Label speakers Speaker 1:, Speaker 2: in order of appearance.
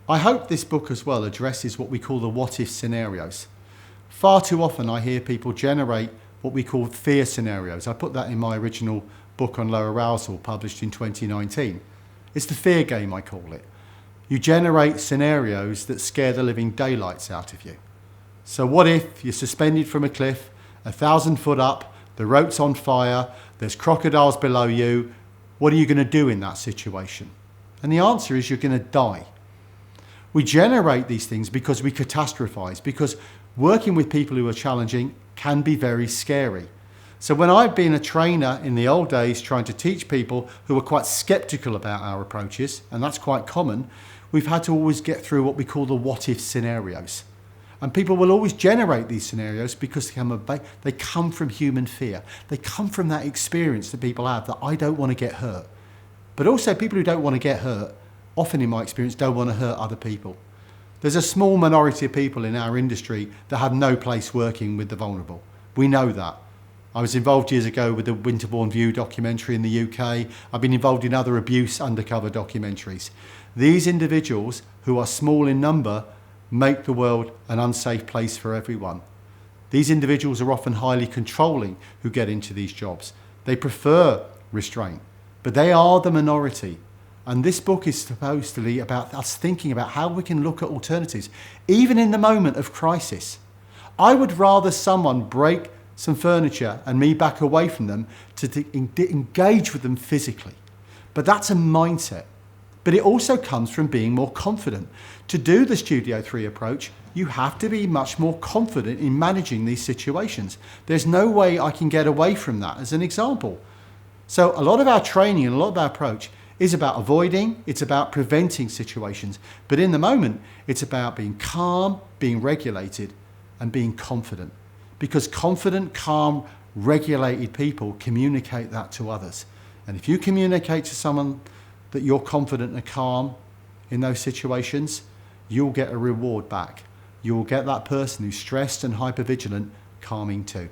Speaker 1: I hope this book as well addresses what we call the what-if scenarios. Far too often I hear people generate what we call fear scenarios. I put that in my original book on low arousal, published in 2019. It's the fear game, I call it. You generate scenarios that scare the living daylights out of you. So what if you're suspended from a cliff, 1,000 foot up, the rope's on fire, there's crocodiles below you? What are you going to do in that situation? And the answer is you're going to die. We generate these things because we catastrophize, because working with people who are challenging can be very scary. So when I've been a trainer in the old days trying to teach people who are quite skeptical about our approaches, and that's quite common, we've had to always get through what we call the what-if scenarios. And people will always generate these scenarios because they come from human fear. They come from that experience that people have that I don't want to get hurt. But also people who don't want to get hurt, often in my experience, don't want to hurt other people. There's a small minority of people in our industry that have no place working with the vulnerable. We know that. I was involved years ago with the Winterbourne View documentary in the UK. I've been involved in other abuse undercover documentaries. These individuals, who are small in number, make the world an unsafe place for everyone. These individuals are often highly controlling who get into these jobs. They prefer restraint, but they are the minority. And this book is supposed to be about us thinking about how we can look at alternatives, even in the moment of crisis. I would rather someone break some furniture and me back away from them to engage with them physically. But that's a mindset. But it also comes from being more confident. To do the Studio 3 approach, you have to be much more confident in managing these situations. There's no way I can get away from that as an example. So a lot of our training and a lot of our approach is about avoiding, it's about preventing situations. But in the moment, it's about being calm, being regulated, and being confident. Because confident, calm, regulated people communicate that to others. And if you communicate to someone that you're confident and calm in those situations, you'll get a reward back. You'll get that person who's stressed and hypervigilant calming too.